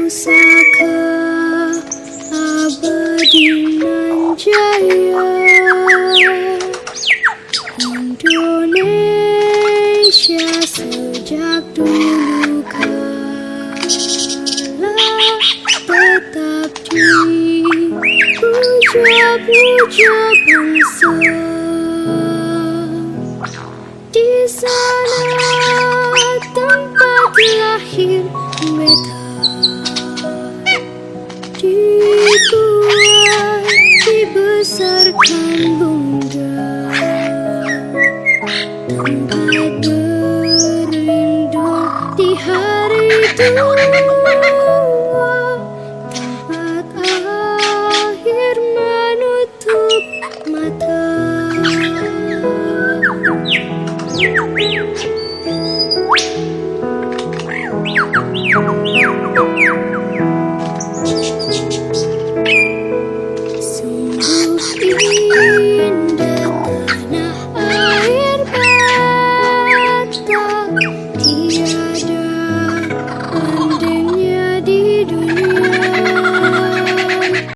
pusaka abadi nan jaya. Indonesia sejak dulu kala tetap dipuja-puja bangsa. Di sana tempat lahir meta, dibuat dibesarkan bunda, tempat berlindung di hari tua.